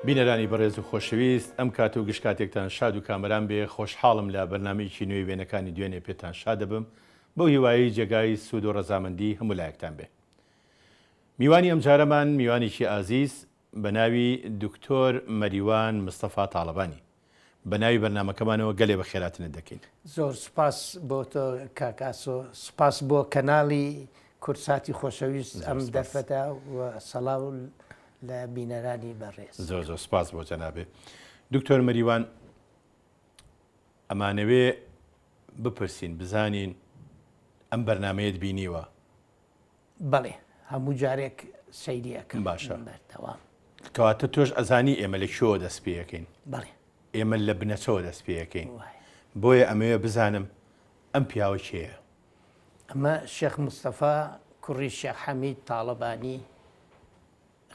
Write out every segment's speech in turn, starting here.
بینەرانی بەڕێز و خۆشەویست ئەم کات و گشتکاتێکتان شاد و کامەران بێ خۆشحاڵم لە بەرنامەیەکی نوێی وێنەکانی دوێنێ پێتان شاد دەبم بەو هیوایی جێگای سوود و ڕەزامەندی هەموو لایەکتان بێ. میوانی ئەم جارەمان میوانێکی ئازیز بە ناوی دکتۆر مەریوان مستەفا تاڵەبانی بە ناوی بەرنامەکەمانەوە گەلێ بە خێراتنت دەکەین. زۆر سپاس بۆ تۆ کاکاسۆ، سپاس بۆ کەناڵی کورساتی خۆشەویست ئەم دەرفەتە و سەڵاو لە بینەرانی بەڕێز. زۆر زۆر سپاس بۆ جەنابێ دکتۆر مەریوان. ئەمانەوێ بپرسین بزانین ئەم بەرنامەیەت بینیوە؟ بەڵێ هەموو جارێک سەیریەکەم. باشە بەردەوام. کەواتە تۆش ئەزانی ئێمە لە شۆ دەست پێەکەین. بەڵێ ئێمە لە بنەچەوە دەست پێەکەین، بۆیە ئەمەوێ بزانم ئەم پیاوە کێیە؟ ئەمە شێخ مستەفا کوڕی شێخ حەمید تاڵەبانی،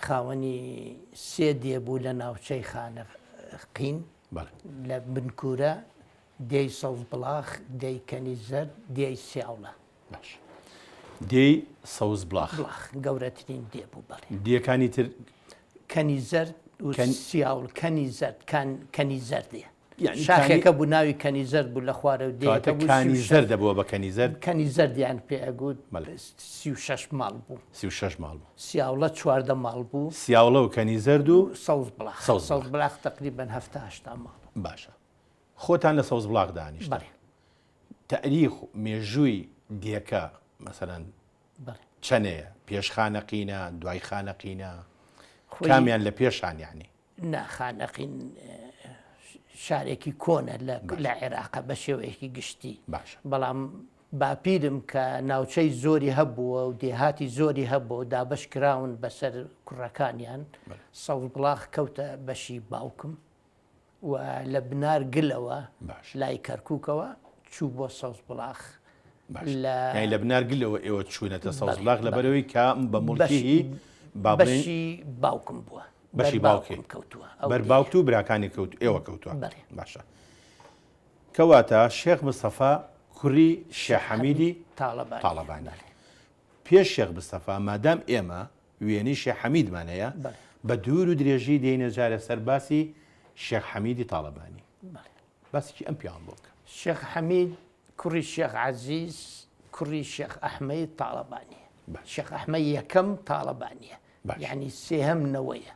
خاوەنی سێ دێبوو لە ناوچەی خانەقین لە بنکورە، دێی سەوز بڵاخ، دێی کەنیزەر، دێی سیاوڵە. باش، دێی سەوز بڵاخ گەورەترین دێبوو. بەڵێ دیەکانی تر کەنیزەر و سیاوڵ. کەنیزەر دێ شاخێکە بوو ناوی کەنیزەر بوو لە خوارە کانیزەر دەبووە بە کەنیزەر. کەنیزەر دیان پێگوت 36 ماڵ بوو. 36 ماڵ بوو. سیاوڵە 14 ماڵ بوو. سیاوڵە و کەنیزەر و سەوز بڵاخ. سەوز بڵاخ تقریبەن 70-80 ماڵ. باشە، خۆتان لە سەوز بڵاخ دانیشت. تاریخ و مێژووی دیەکە مەسەلەن چەندەیە؟ پێش خانەقینە، دوای خانەقینە، کامیان لە پێشان؟ یعنی ناخانەقین شارێکی کۆنە لە عێراقە بە شێوەیەکی گشتی. بەڵام باپیرم کە ناوچەی زۆری هەبووە و دێهاتی زۆری هەبوو دابش کراون بەسەر کوڕەکانیان. سەوز بڵاخ کەوتە بەشی باوکم و لە بنار گلەوە لای کەرکووکەوە چوو بۆ سەوز بڵاخ. لە بنار گلەوە ئێوە چوونەتە سەوز بڵاخ لەبەرەوەی کە بە موڵکی بەشی باوکم بووە. بەشی باوکم کەوتووە، بەرباوت و براکانی ئێوە کەوتووە. باشە، کەواتە شێخ مستەفا کوڕی شێخ حەمیدی تاڵەبانی. پێش شێخ مستەفا مادام ئێمە وێنەی شێخ حەمیدمانەیە، بە دوور و درێژی دێنە جارە سەر باسی شێخ حەمیدی تاڵەبانی. باسێکی ئەم پیان بۆکە. شێخ حەمید کوڕی شێخ عەزیز کوڕی شێخ ئەحمەد تاڵەبانی. شێخ ئەحمەد یەکەم تاڵەبانیە، یعنی سێهەم نەوەیە.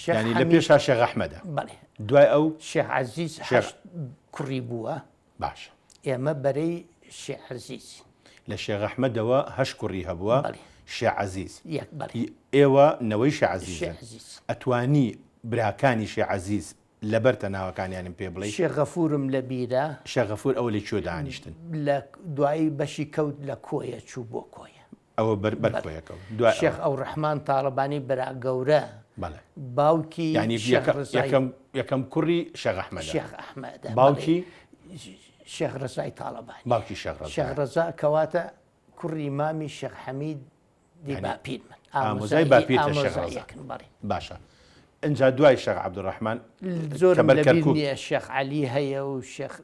یعنی لە پێشا شێخ ئەحمەدە. بەڵێ دوای ئەو شێخ عەزیز کوڕی بووە. باشە، ئێمە بەرەی شێخ عەزیزی. لە شێخ ئەحمەدەوە 8 کوڕی هەبووە. شێخ عەزیز ئێوە نەوەی شێخ عەزیزە. ئەتوانی براکانی شێخ عەزیز لەبەرتە ناوەکانیانم پێ بڵێ؟ شێخ غەفوورم لە بیرە. شێخ غەفوور ئەوە لە کوێ دانیشتن؟ لە دوایی بەشی کەوت لە کۆیە چوو بۆ کۆیە. ئەوە بەر کۆیەکەوت. شێخ ئەوڕەحمان تاڵەبانی برا گەورە باوکی یەکەم کوڕی شێخ ئەحمەدە. شێخ ئەحمەدە باوکی شێخ ڕەزای تاڵەبانی. باوکی شێخ ڕەزا کەواتە کوڕی مامی شێخ حەمید دی باپیر من ئامۆزای باپیرتە شێخ ڕەزا. باشە، ئەجا دوای شێخ عەبدوڕەحمان زۆرم لەبیر شێخ عەلی هەیە و شێخ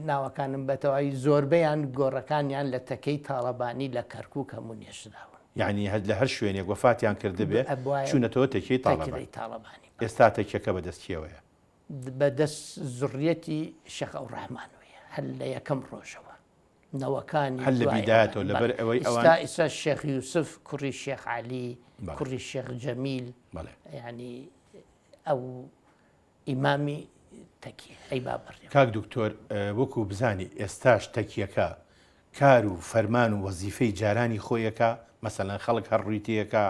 ناوەکانم بەتەواوی زۆربەیان گۆڕەکانیان لە تەکەی تاڵەبانی لە کەرکووک هەموو نێشراون. یعنی لە هەر شوێنێک وەفاتیان کردبێ چوونەتەوە تەکەی تاڵەبانی. ئێستا تەکیەکە بەدەستکیەوەیە؟ بەدەست زوڕیەتی شێخ ئەوڕەحمانەوەیە هەر لە یەکەم ڕۆژەوە نەوەکانی هەر لە بیدایەتەوە لەبەر ئەوەی ئێستا شێخ یوسف کوڕی شێخ عەلی کوڕی شێخ جەمیل، یعنی ئەو ئیمامی تەکیە. ئەی بابڕێ کاک دکتۆر، وەکو بزانی ئێستاش تەکیەکە کار و فەرمان و وەزیفەی جارانی خۆیەکە، مەسەلەن خەڵک هەڕوویتیەکە،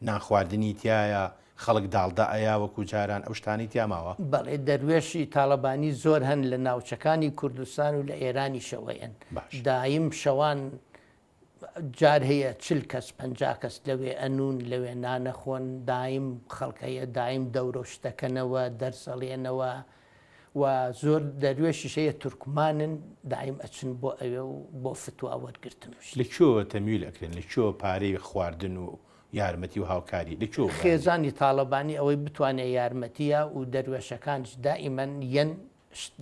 ناخواردنی تایە، خەڵک داڵدائەیە وەکو جاران، ئەو شتانی تیا ماوە؟ بەڵێ دەروێشی تاڵەبانی زۆر هەن لە ناوچەکانی کوردستان و لە ئێرانی شەوەیەن. دایم شەوان جار هەیە 40 کەس 50 کەس لەوێ ئەنون لەوێ نانەخۆن، دایم خەڵکەیە، دایم دەورە شتەکەنەوە دەرسەڵێنەوە و زۆر دەروێشیشەیە تورکمانن دایم ئەچن بۆ ئەوێ و بۆ فتووا وەرگرتن. لەکوێوە تەمیل ئەکرێن؟ لەکوێوە پارەی خواردن و یارمەتی و هاوکاری لەکوێوە؟ خێزانی تاڵەبانی ئەوەی بتوانێت یارمەتیە و دەروێشەکانش دائیمەن یەن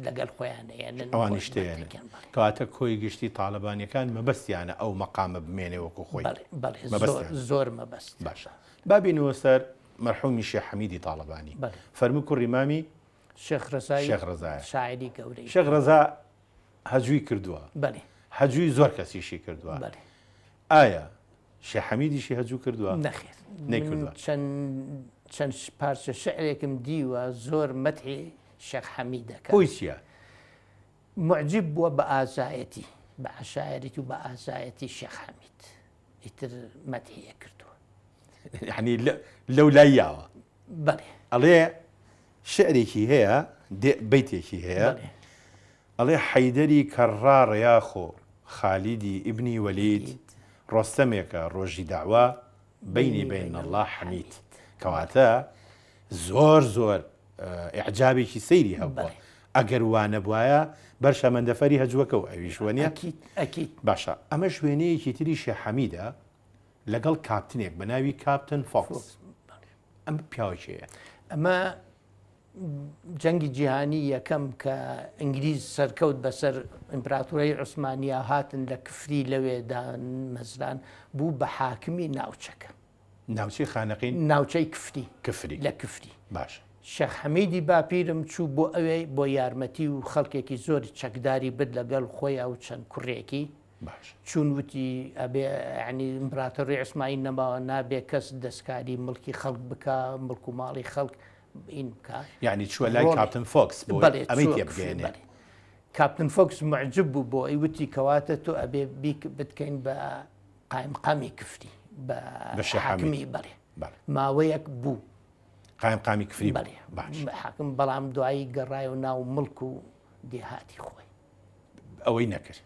لەگەڵ خۆیانەیەنن ئەوانی شتێنن. کەواتە کۆی گشتی تاڵەبانیەکان مەبەستیانە ئەو مەقامە بمێنێ وەکو خۆی؟ زۆر مەبەست. باشە، بابینەوە سەر مەرحومی شێخ حەمیدی تاڵەبانی فەرمووی کوڕی مامی شێخ ڕەزای شاعری گەورەی شێخ ڕەزا هەجووی کردووە هەجووی زۆر کەسیشی کردووە ئایا شێخ حەمیدیشی هەجوو کردووە؟ نەخێر چەند پارچە شعرێکم دیوە زۆر مەدحی شێخ حەمید دەکات. بۆی چییە؟ معجب بووە بە ئازایەتی بە عەشایەتی و بە ئازایەتی شێخ حەمید ئیتر مەدحیە کردووە یعنی لەو لاییاوە بەڵێ ئەڵێ شعرێکی هەیە بەیتێکی هەیە ئەڵێ حەیدەری کەڕا ڕێیاخۆ خالیدی ئیبنی وەلید ڕۆستەمێکە ڕۆژی داوا بەینی بین الله حەمید کەواتە زۆر زۆر ئیعجابێکی سەیری هەبووە ئەگەر وانە بواە بەر شەمەندەفەری هەجووەکە و ئەویش وەنیە باشە ئەمە شوێنەیەکی تری شێخ حەمیدە لەگەڵ کاپتنێک بە ناوی کاپتن فۆکس ئەم پیاوەکێیە ئەمە جەنگی جیهانی یەکەم کە ئینگلیز سەرکەوت بەسەر ئیمپراتۆرەی عوسمانیا هاتن لە کفری لەوێدا مەزران بوو بە حاکمی ناوچەکە ناوچەی خانەقین ناوچەی کفری لە کفری باش شێخ حەمیدی باپیرم چوو بۆ ئەوێ بۆ یارمەتی و خەڵکێکی زۆر چەکداری برد لەگەڵ خۆی ئەو چەند کوڕێکی چون وتی ئەبێ ینی ئیمپراتۆری عوسمانی نەماوە نابێ کەس دەستکاری مڵکی خەڵک بکە مڵک و ماڵی خەڵک این بکە یعنی چووە لای کاپتن فۆکس ئەمەی تێبگەێنێ کاپتن فۆکس معجب بوو بۆ ئەی وتی کەواتە تۆ ئەبێ بتکەین بە قایمقامی کفری بە حاکمی بەڵێ ماوەیەک بوو قایمقامی کفری حاکم بەڵام دوایی گەڕایە ناو مڵک و دێهاتی خۆی ئەوەی نەکرد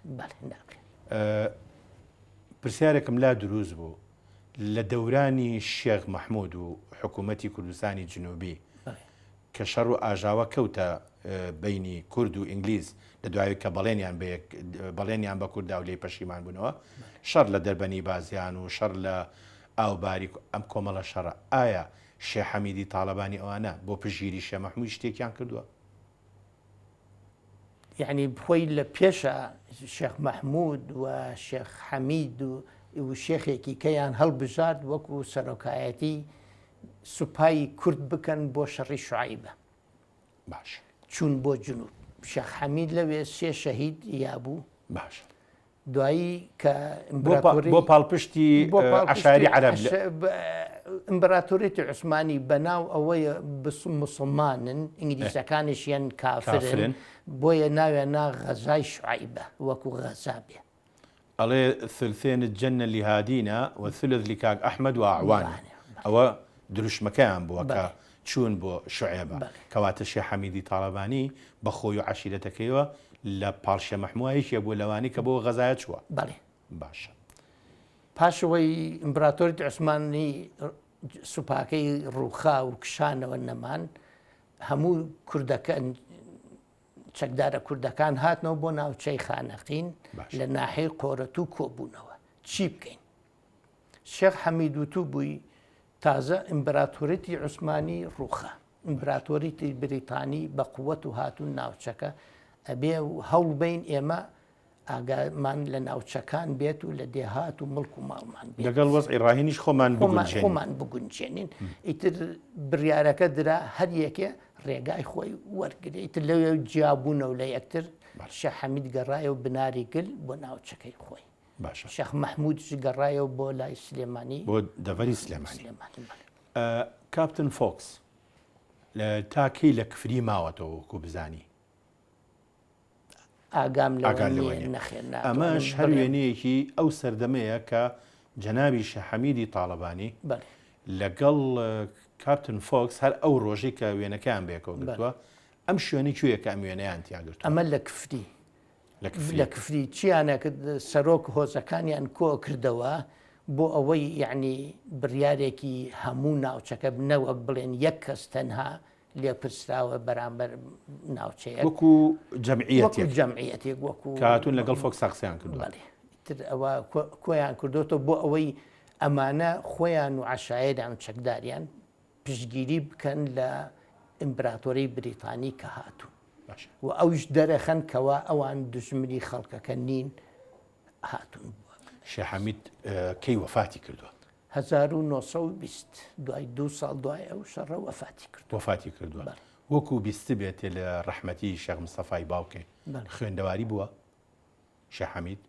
پرسیارێکم لا دروست بوو لە دەورانی شێخ مەحموود و حکوومەتی کوردستانی جنوبی کە شەڕ و ئاژاوە کەوتە بینی کورد و ئینگلیز لە دوای کە بەڵێنیان بە کووردا و لێی پەشیمان بوونەوە شەڕ لە دەربەنی بازیان و شەڕ لە ئاوباری ئەم کۆمەڵە شەڕە ئایا شێخ حەمیدی تاڵەبانی ئەوانە بۆ پژگیری شێخ مەحموود شتێکیان کردووە؟ یعنی بخۆی لە پێشە شێخ مەحموود و شێخ حەمید و شێخێکی کەیان هەڵبژارد وەکو سەرۆکایەتی سوپایی کورد بکەن بۆ شەڕی شوعیبە باش چوون بۆ جنوب شێخ حەمید لەوێ 3 شەهید یابوو باش دوایی کە بۆ پاڵپشتی عەشایری عەرەب ئیمپراتۆریەتی عوسمانی بەناو ئەوەیە موسڵمانن ئینگلیزەکانیشیان کافرن بۆیە ناوێن نا غەزای شوعیبە وەکو غەزا بێ ئەڵێ ثلثێن الجەنە لیهادینە وثلث لکاک ئەحمەد و ئەعوان ئەوە دروشمەکەیان بووە کە چوون بۆ شوعیبە کەواتە شێخ حەمیدی تاڵەبانی بە خۆی و عەشیرەتەکەیەوە لە پاڵشێ مەحموودیشیە بۆ لەوانی کە بۆ غەزایە چووە باشە پاشەوەی ئیمپراتۆریەتی عوسمانی سوپاکەی ڕووخا و کشانەوە نەمان هەموو کوردەکان چەکدارە کوردەکان هاتنەوە بۆ ناوچەی خانەقین لە ناحەی قۆرەت و کۆبوونەوە چی بکەین شێخ حەمید وتو بووی تازە ئیمپراتۆریەتی عوسمانی ڕووخا ئیمپراتۆریەتی بریتانی بە قووەت و هاتوون ناوچەکە ئەبێ هەوڵ بین ئێمە ئاگامان لە ناوچەکان بێت و لە دێهات و مڵک و ماڵمان لەگەڵ وەزعی ڕاهێنیش خۆمان بگونجێنین ئیتر بڕیارەکە درا هەر یەکێ ڕێگای خۆی وەرگێت ئیتر لەوێ جیابوونەوە لە یەکتر شێخ حەمید گەڕایەوە بناری گل بۆ ناوچەکەی خۆی شێخ مەحموودش گەڕایەوە بۆ لای سلێمانی بۆ دەڤەری سلێمانی کاپتن فۆکس تاکەی لە کفری ماوەتەوە وەکو بزانی ئاگام ئەمەش هەر وێنەیەکی ئەو سەردەمەیە کە جەنابی شێخ حەمیدی تاڵەبانی لەگەڵ کاپتن فۆکس هەر ئەو ڕۆژەی کە وێنەکەیان بێکەوە گرتووە ئەم شوێنی کوێیە کە ئەم وێنەیان تیاگرتووە ئەمە لە کفری چیانە سەرۆک هۆزەکانیان کۆ کردەوە بۆ ئەوەی یعنی بڕیارێکی هەموو ناوچەکە بنەوەک بڵێن یەک کەس تەنها لێ پرسراوە بەرامبەر ناوچەیە وەکو جەمعیەتێک وەکو کاتون لەگەڵ فۆکس ساقسیان کردووە تر ئەوە کۆیان کردوتەوە بۆ ئەوەی ئەمانە خۆیان و عەشایەریان و چەکداریان پشتگیری بکەن لە ئیمپراتۆری بریتانی کە هاتوون و ئەوش دەرەخەن کەوا ئەوان دژمنی خەڵکەکە نین هاتوون شێخ حەمید کەی وەفاتی کردووە 1920 دوای 2 ساڵ دوای ئەو شەڕە وەفاتی کردووە وەکو بیست بێت لە ڕەحمەتی شێخ مستەفای باوکێ خوێندەواری بووە شێخ حەمید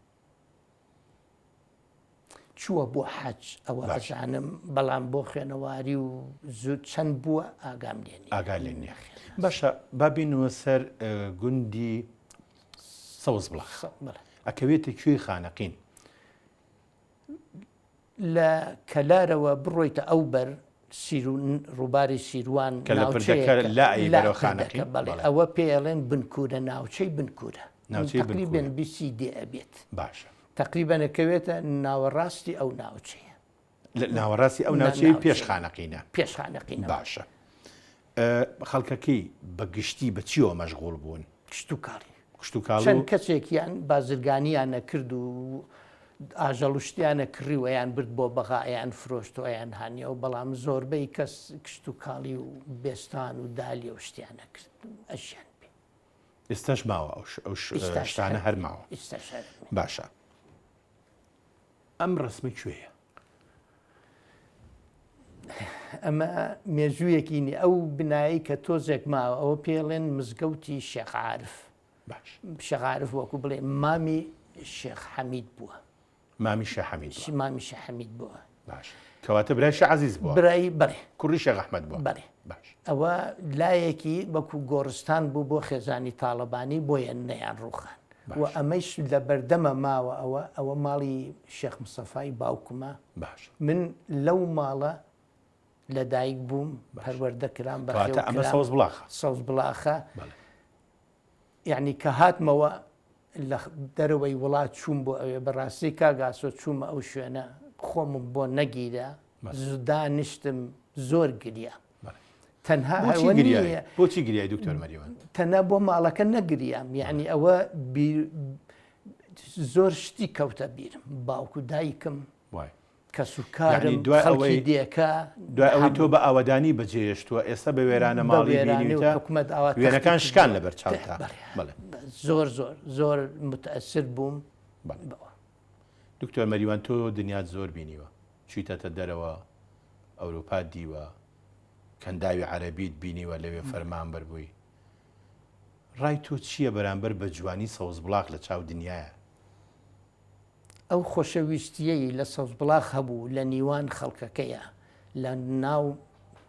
چووە بۆ حەج ئەوە ئەزانم بەڵام بۆ خوێنەواری و زوو چەند بووە ئاگام لێ نییە باشە بابینەوە سەر گوندی سەوز بڵاخ ئەکەوێتە کوێی خانەقین لە کەلارەوە بڕۆیتە ئەو بەر ڕووباری سیروان ئەوە پێڵێن بنکورە ناوچەی بنکورە تقریباً بیسی دێ ئەبێت باشە تقریباً ئەکەوێتە ناوەڕاستی ئەو ناوچەیە ناوەڕاستی ئەو ناوچەی پێش خانەقینە باشە خەڵکەکەی بە گشتی بە چیەوە مەشغوڵ بوون کشتتوکاڵی چەند کەسێکیان بازرگانیان نەکرد و ئاژەڵشتیانە کڕیوەیان برد بۆ بەغایان فرۆشتۆیان هاانیەوە بەڵام زۆربەی کەس کشتتوکاڵی و بێستان و دالی و شتیانە کرد ئەشیان پێ ئێستاش ماوە ئەو شتانە هەر ماوە باشە ئەم ڕسمی کوێیە ئەمە مێژوویەکینی ئەو بنایی کە تۆزێک ماوە ئەوە پێڵێن مزگەوتی شێخ عارف شێخ عارف وەکو بڵێ مامی شێخ حەمید بووە مامی شێخ حەمید بووە باش کەواتە برای شێخ عەزیز بووە برای بەڵێ کوڕی شێخ ئەحمەد بووە باش ئەوە لایەکی وەکو گۆڕستان بوو بۆ خێزانی تاڵەبانی بۆیە نەیان ڕووخان و ئەمەش لە بەردەمە ماوە ئەوە ماڵی شێخ مستەفای باوکمە من لەو ماڵە لەدایک بووم پەروەردەکرام ئەمە سەوز بڵاخە یعنی کە هاتمەوە لە دەرەوەی وڵات چووم بۆ ئەوێ بەڕاستی کاگاسۆ چوومە ئەو شوێنە خۆمم بۆ نەگیرە زودانیشتم زۆر گریا تەنها بۆچی گریای دکتۆر مەریوان تەنها بۆ ماڵەکە نەگریام یعنی ئەوە زۆر شتی کەوتە بیرم باوکو دایکم کەسوکارم خەڵکی دیەکە دوای ئەوەی تۆ بە ئاوەدانی بەجێهێشتووە ئێستا بە وێرانە ماڵی وێنەکان شکان لەبەر چاوتا زۆر متەئەسر بووم دکتۆر مەریوان تۆ دنیات زۆر بینیوە چیتەتە دەرەوە ئەوروپا دیوە کەنداوی عەرەبیت بینیوە لەوێ فەرمان بەربووی ڕای تۆ چییە بەرامبەر بە جوانی سەوز بڵاق لە چاو دنیایە ئەو خۆشەویستیەی لە سەوز بڵاق هەبوو لە نیوان خەڵکەکەیە لە ناو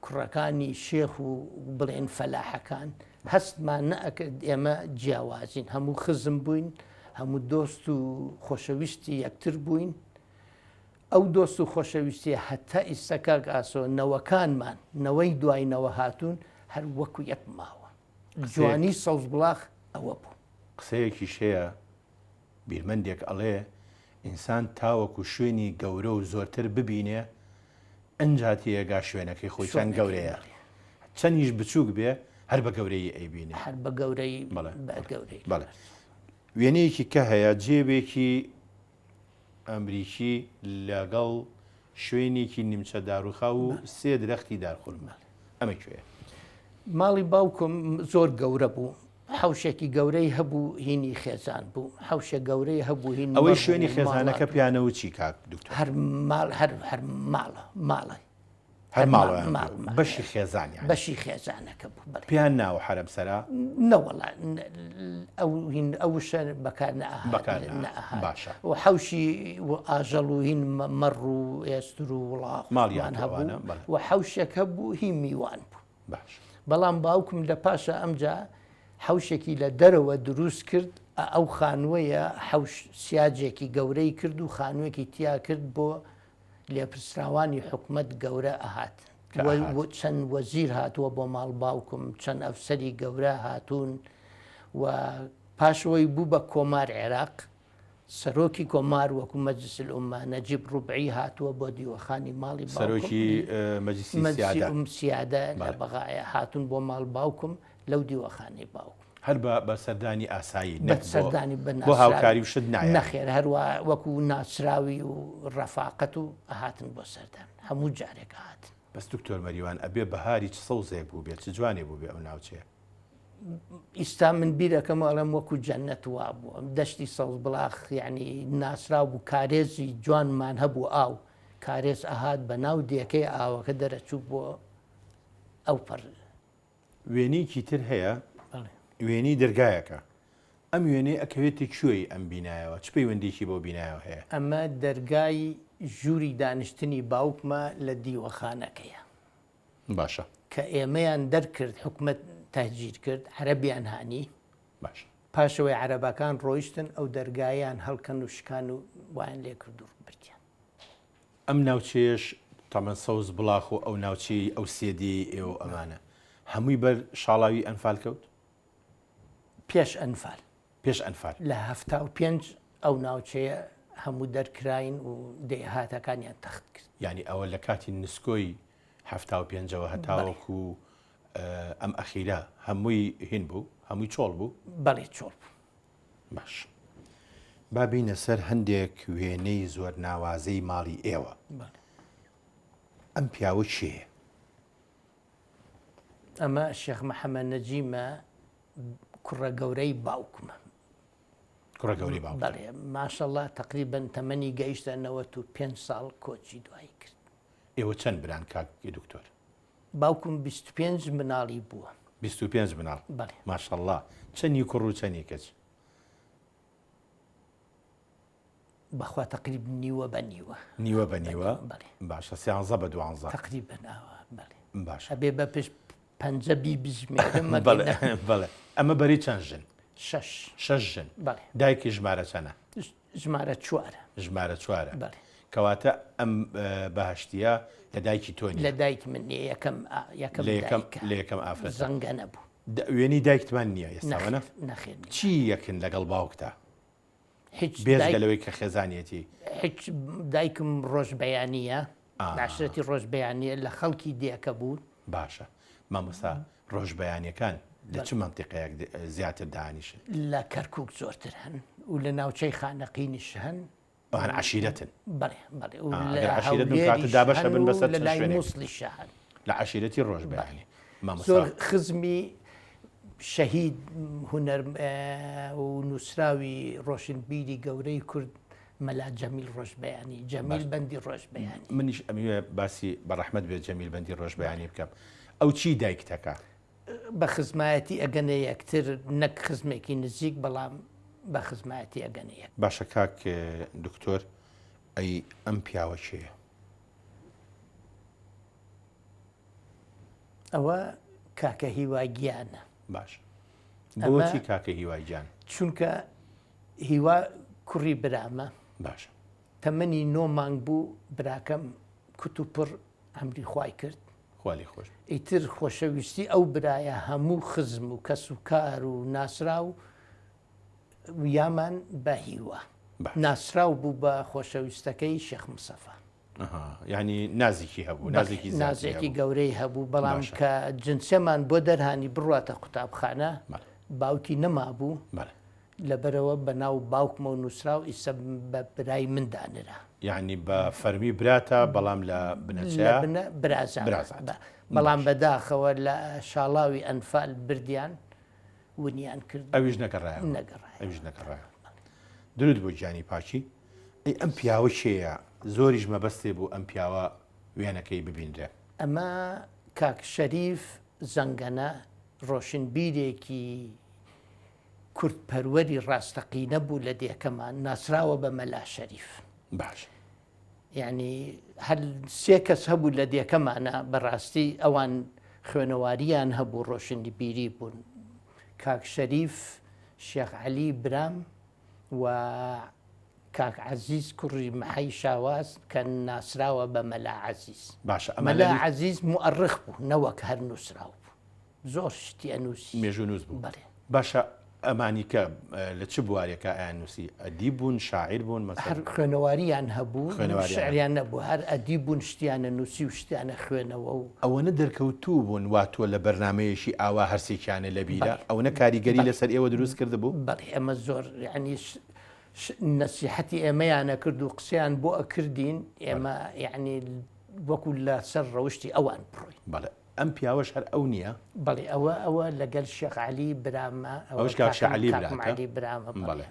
کوڕەکانی شێخ و بڵێن فەلاحەکان هەستمان نەئەکرد ئێمە جیاوازین هەموو خزم بووین هەموو دۆست و خۆشەویستی یەکتر بووین ئەو دۆست و خۆشەویستی هەتا ئیسەکە ئاسۆ نەوەکانمان نەوەی دوایینەوە هاتوون هەر وەکو یەک ماوە جوانی سەوز بڵاق ئەوە بوو قسەیەکی شەیە بیرمەندێک ئەڵێ ئینسان تاوەکو شوێنی گەورە و زۆرتر ببینێ ئەنجاتیەگا شوێنەکەی خۆی چەند گەورەیە چەندیش بچووک بێ هەر بە گەورەی ئەیبینێ هەر بە گەورەی بەڵێ وێنەیەکی کە هەیە جێبێکی ئەمریکی لەگەڵ شوێنێکی نیمچە داروخا و 3 درەختی دارخورمە ئەمە کوێیە ماڵی باوکم زۆر گەورە بوو حوشێکی گەورەی هەبوو هینی خێزان بوو حوشە گەورەی هەبوو هین ئەوەی شوێنی خێزانەکە پیانەوە چی کاک دکتۆر هەر ماڵە هەر ماڵە بەشی خێزانی بەشی خێزانەکە بوو پیان ناوە حرەم سەرا نەوەڵا ئەو شە بەکار باشە و حوشی ئاژەڵ و هین مەڕ و ئێستر و وڵاق ماڵیان هەبوو و حوشێکە بوو هی میوان بوو باش بەڵام باوکم لە پاشە ئەمجا حوشێکی لە دەرەوە دروست کرد ئەو خانووەیە حوش سیاجێکی گەورەی کرد و خانوویەکی تیا کرد بۆ لێپرسراوانی حکومەت گەورە ئەهات چەند وەزیر هاتووە بۆ ماڵ باوکم چەند ئەفسەری گەورە هاتوون و پاشەوەی بوو بە کۆمار عێراق سەرۆکی کۆمار وەکو مەجلیس الئومە نەجیب ڕوبعی هاتووە بۆ دیوەخانی ماڵی سەرۆکی مەجلیسی سیادە لە بەغایە هاتوون بۆ ماڵ باوکم لەو دیوەخانی باوکم هەر بە سەردانی ئاسایی سەردانی بۆ هاوکاری و شت نایە نەخێر هەروە وەکو ناسراوی و ڕەفاقەت و هاتن بۆ سەردان هەموو جارێک هاتن بەس دکتۆر مەریوان ئەبێ بەهاری چ سەوزێک بوو بێت چ جوانێ بوو بێ ئەو ناوچەیە ئیستا من بیرەکەم ئەڵێم وەکو جەننەت وا بووە دەشتی سەوز بڵاخ یعنی ناسرا بوو کارێزی جوانمان هەبوو ئاو کارێز ئاهات بە ناو دیەکەی ئاوەکە دەرەچوو بۆ ئەو پەر. وێنەیەکی تر هەیە، وێنەی دەرگایەکە. ئەم وێنەی ئەکەوێتی کوێی ئەم بینایەوە، چ پەیوەندیی بۆ بینایەوە هەیە؟ ئەمە دەرگای ژووری دانیشتنی باوکمە لە دیوەخانەکەیە. باشە. کە ئێمەیان دەرکرد، حکومەت تەهجیر کرد، عەرەبیان هانی. باشە. پاشەوەی عەرەبەکان ڕۆیشتن ئەو دەرگایان هەڵکەن و شکان و وایان لێ کرد و بردیان. ئەم ناوچەیەش تەمەن سەوز بڵاخ و ئەو ناوچەی ئەو سێدی ئێوە ئەمانە هەمووی بەر شاڵاوی ئەنفال کەوت؟ پێش ئەنفال. پێش ئەنفال. لە 75 ئەو ناوچەیە هەموو دەرکراین و دێهاتەکانیان تەخت کرد. یعنی ئەوە لە کاتی نسکۆی 75ەوە هەتاوەکو ئەم ئەخیرە هەمووی هین بوو، هەمووی چۆڵ بوو؟ بەڵێ چۆڵ بوو. باش. با بینە سەر هەندێک وێنەی زۆر ناوازەی ماڵی ئێوە. ئەم پیاوە چییە؟ ئەمە شێخ مەحەممەد نەجیمە، کوڕە گەورەی باوکمە. کوڕە گەورەی باوک. بەڵێ ماشەڵڵا تقریبەن تەمەنی گەیشتە 95 ساڵ کۆچی دوایی کرد. ئێوە چەند بران کاکی دکتۆر؟ باوکم 25 مناڵی بووە. 25 مناڵ؟ بەڵێ. ماشەڵڵا. چەندی کوڕ و چەندی کەچ؟ بەخوا تقریب نیوە بە نیوە. نیوە بە نیوە؟ بەڵێ. باشە. 13 بە 12 تقریبەن ئاوە. بەڵێ. باشە. ئەبێ بە پێش 5 بژمێرم. بەڵێ. ئەمە بەری چەند ژن؟ 6. 6 ژن. بەڵێ. دایکی ژمارە چەنە؟ ژمارە 4. ژمارە 4. بەڵێ. کەواتە ئەم بەهشتیە لە دایکی تۆنی؟ لە دایک من نیە، لە یەکەم ئافرەت. زەنگە نەبوو. وێنی دایکتمان نییە ئێستاوەنە؟ نەخێن. چی یەکن لەگەڵ باوکتا؟ هیچ بێزگەلەوەی کە خێزانیەتی؟ هیچ. دایکم ڕۆژبەیانیە، ناشرەتی ڕۆژبەیانیە، لە خەڵکی دیەکە بوون. باشە. مامۆستا ڕۆژبەیانیەکان لە چ مەنتیقەیەک زیاتر دانیشن؟ لە کەرکووک زۆرتر هەن و لە ناوچەی خانەقینیش هەن. ئەوان عەشیرەتن؟ بەڵێ بەڵێ. دابەشە بن بەسەر لە لای مووسڵیش هەن. لە عەشیرەتی ڕۆژبەیانی. زۆر خزمی شەهید هونەر و نووسراوی ڕۆشنبیری گەورەی کورد مەلا جەمیل ڕۆژبەیانی، جەمیل بەندی ڕۆژبەیانی. منیش ئەمەوێ باسی بەڕەحمەت بێت جەمیل بەندی ڕۆژبەیانی بکەم. ئەو چی دایکتەکە؟ بە خزمایەتی ئەگەنە یەکتر، نەک خزمێکی نزیک، بەڵام بە خزمایەتی ئەگەنە یەک. باشە کاک دکتۆر، ئەی ئەم پیاوە چییە؟ ئەوە کاکە هیواگیانە. باش. بۆچی کاکە هیواگیان؟ چونکە هیوا کوڕی برامە. باشە. تەمەنی 9 مانگ بوو، براکەم کوت و پڕ ئەمری خوای کرد. خوالی خۆش. ئیتر خۆشەویستی ئەو برایە هەموو خزم و کەس و کار و ناسرا و یامان بە هیوا. ناسرااو بوو بە خۆشەویستەکەی شێخ مستەفا. یعنی نازێکی هەبوو، نازێکی گەورەی هەبوو، بەڵام کە جنسێمان بۆ دەرهانی بڕاتە قوتابخانە، باوکی نەما بوو. لەبەرەوە بە ناو باوکمە و نووسراو ئیسە بە برای مندانرا. یعنی بە فەرمی براتە، بەڵام لە بنەچەیە برازان. بەڵام بەداخەوە لە شاڵاوی ئەنفال بردیان ونیان کرد. ئەویش نەگەڕایە. ئەویش نەگەڕایە. درود بۆ گیانی پاچی. ئەی ئەم پیاوە شەیە زۆریش مەبەستێ بوو ئەم پیاوە وێنەکەی ببینرێ؟ ئەمە کاک شەریف زەنگەنە ڕۆشنبیرێکی کورتپەروەری ڕاستەقینە بوو لە دیەکەمان، ناسراوە بە مەلا شەریف. باش. یعنی هەر 3 کەس هەبوو لە دیەکەمانە بەڕاستی ئەوان خوێنەواریان هەبوو، ڕۆشنبیری بوون. کاک شەریف، شێخ عەلی برام و کاک عەزیز کوڕی مەحەی شاواز کە ناسراوە بە مەلا عەزیز. باشە. مەلا عەزیز موئەڕخ بوو، نەوەک هەر نووسراو بوو، زۆر شتی ئەنووسی، مێژوو نووس بوو. بەڵێ. باشە. ئەمانی کە لە چ بوارێکە ئایان نووسی؟ ئەدیب بوون، شاعیر بوون؟ هەر خوێنەواریان هەبوو، شعریان نەبوو، هەر ئەدیب بوون، شتیانە نووسی و شتیانە خوێنەوە. و ئەوەنە دەرکەوتوو بوون واتۆ لە بەرنمەیەشی ئاوا هەرسێکیانە لە بیرە، ئەوەنە کاریگەری لەسەر ئێوە دروست کرد بوو؟ بەڵێ. ئەمە زۆر یعنی نەسیحەتی ئێمەیانە کرد و قسەیان بۆ ئەکردین، ئێمە یعنی وەکو لە سەر ڕەوشتی ئەوان بڕۆی. بەڵێ. ئەم پیاوەش هەر ئەو نییە؟ بەڵێ. ئەوە لەگەل شێخ عەلی برامە. ئەوش کاک عەلی برامە. برامە. بەڵێ.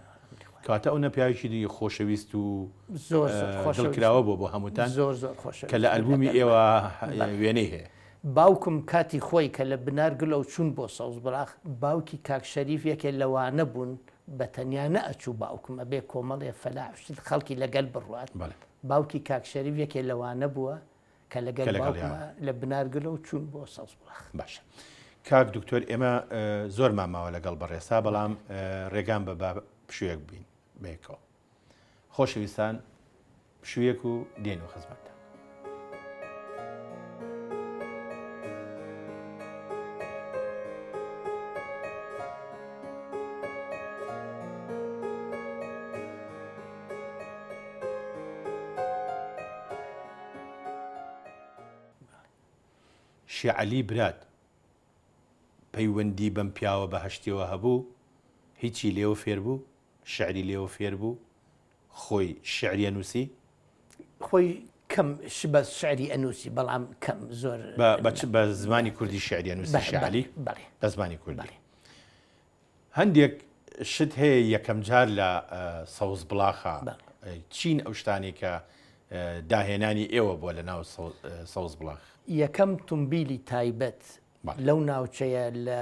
کاتە ئەو نەپیاوێکی دی خۆشەویست و زۆر دڵکراوە بۆ هەمووتان زۆر خۆش کە لە ئەلبومی ئێوە وێنەی هەیە. باوکم کاتی خۆی کە لە بنارگلە و چوون بۆ سەوز بڵاخ باوکی کاک شەریف یەکێ لەوانە بوون بە تەنیا نەئەچوو باوکمە بێ کۆمەڵێ فەلاحشت خەڵکی لەگەل بڕوات باوکی کاک شەریف یەکێ لەوانە بووە کە لەگەل لە بنارگلە و چوون بۆ سەوز بڵاخ. باشە کاک دکتۆر ئێمە زۆر ماماوە لەگەڵ بەڕێسا بەڵام ڕێگان بە پشوویەک بین بێکەوە خۆشەویستان پشوویەک و دێن و خزمەتە. شێعەلی برات پەیوەندی بەم پیاوە بەهەشتیەوە هەبوو هیچی لێوە فێر بوو شعری لێوە فێر بوو خۆی شعریە نووسی خۆی کەم بە شعری ئەنووسی بەڵام کەم زۆر بە زمانی کوردی شعریە نووسی شێعەلی بە زمانی کوردی. هەندێک شت هەیە یەکەم جار لە سەوز بڵاخە چین ئەو شتانی کە داهێنانی ئێوە بووە لە ناو سەوز بڵاخ. یەکەم تومبیلی تایبەت لەو ناوچەیە لە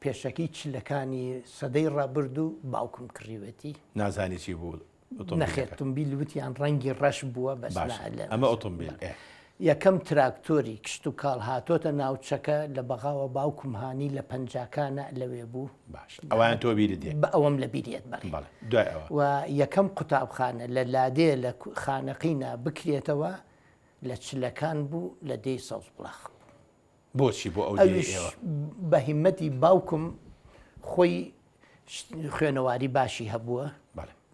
پێشەکی چلەکانی سەدەی ڕابردوو باوکم کڕیوەتی نازانی چی بوو نەخێت تومبیل وتیان ڕەنگی ڕەش بووە بەس ئەمە ئۆتۆمبیل یەکەم تراکتۆری کشت و کاڵ هاتۆتە ناوچەکە لە بەغاوە باوکم هانی لە پەنجاکانە لەوێ بوو. باش ئەوان تۆ بیرت بە ئەوەم لە بیرێت و یەکەم قوتابخانە لە لادێ لە خانەقینە بکرێتەوە لە چلەکان بوو لە دەی سەوز بڵاخ. بۆچی بۆ ئەو بە هیمەتی باوکم خۆی خوێنەواری باشی هەبووە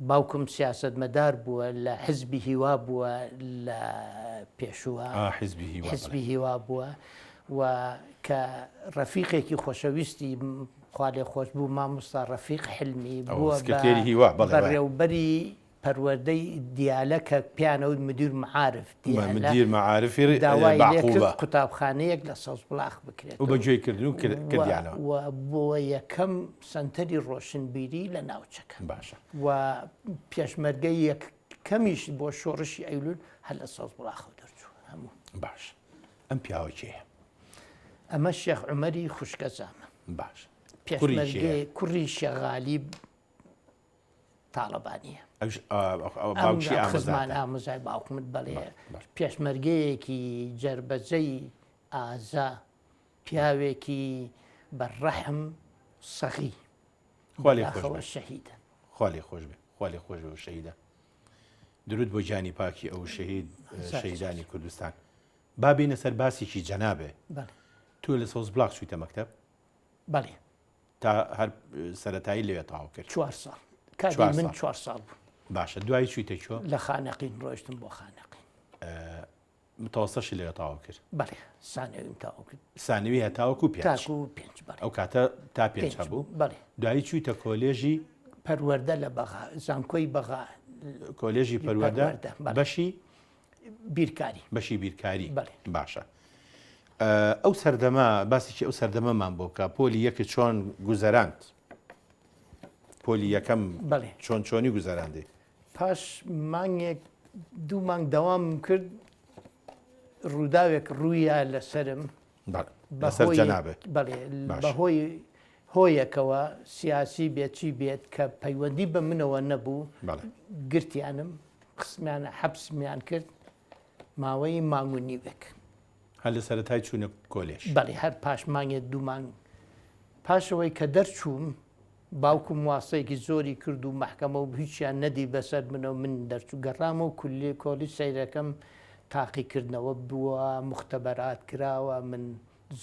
باوکم سیاسەتمەدار بووە لە حزبی هیوا بووە لە پێشووە حزبی هیوا بووە و کە ڕەفیقێکی خۆشەویستی خوا لێ خۆش بوو مامۆستا ڕەفیق حلمی بووە بەڕێوبەری پەروەردەی دیالە کە پیانەوت مدیر معارف مدیر معارفی داوای لێکرد قوتابخانەیەک لە سەوز بڵاخ بکرێت و بەگوێی کردن و کردیانەوە و بۆ یەکەم سنتەری ڕۆشنبیری لە ناوچەکە باشە و پێشمەرگەی یەکەمیش بۆ شۆڕشی ئەیلول هەر لە سەوز بڵاخەوە دەرچوو هەموو. باش ئەم پیاوە کێیە؟ ئەمە شێخ عومەری خوشکەزامە. باش پێشمەرگەی کوڕی شێغالی تاڵەبانیە خزمان ئامۆزای باوکمت بەڵێ پێشمەرگەیەکی جەربەجەی ئازا پیاوێکی بەڕەحم سەخی شەهیدە خاڵی خۆش بێ خاڵی خۆش بێ و شەهیدە درود بۆ گیانی پاکی ئەو شەهید شەهیدانی کوردستان. با بینە سەر باسێکی جەنابێ تۆ لە سەوز بڵاخ چوویتە مەکتەب؟ بەڵێ تا هەر سەرەتایی لەوێ تەواو کرد 4 ساڵ کاتی من 4 ساڵ بوو. باشە دوایی چوویتە کۆ؟ لە خانەقین ڕۆیشتم بۆ خانەقین متەوەسەشی لەوێ تەواو کرد؟ بەڵێ سانەویم تەواو کرد سانەوی هەتاوەکو پێنج ئەو کاتە تا پێنج هەبوو. بەڵێ دوایی چوویتە کۆلێژی پەروەردە لە بەغا زانکۆی بەغا کۆلێژی پەروەردە بەشی بیرکاری بەشی بیرکاری باشە. ئەو سەردەما باسێکی ئەو سەردەمەمان بۆ بکە پۆلی یەکە چۆن گوزەراند پۆلی یەکەم چۆن چۆنی گوزەراندی؟ پاش مانگێک 2 مانگ دەوام کرد ڕووداوێک ڕوویە لەسرم بەسەر جەنابێت بەڵێ بەهۆی هۆیەکەوە سیاسی بێت چی بێت کە پەیوەندی بە منەوە نەبوو گرتیانم قسمیانە حەبسمیان کرد ماوەی مانگ و نیوێک هەر لە سەرەتای چوونە کۆلێژ. بەڵێ هەر پاش مانگێت 2 مانگ پاشەوەی کە دەرچووم باوکم واسەیەکی زۆری کرد و مەحکەمە و هیچیان نەدی بەسەر منەوە من دەرچوو گەڕامە و کۆلی سەیرەکەم تاقیکردنەوە بووە مختەبەرات کراوە من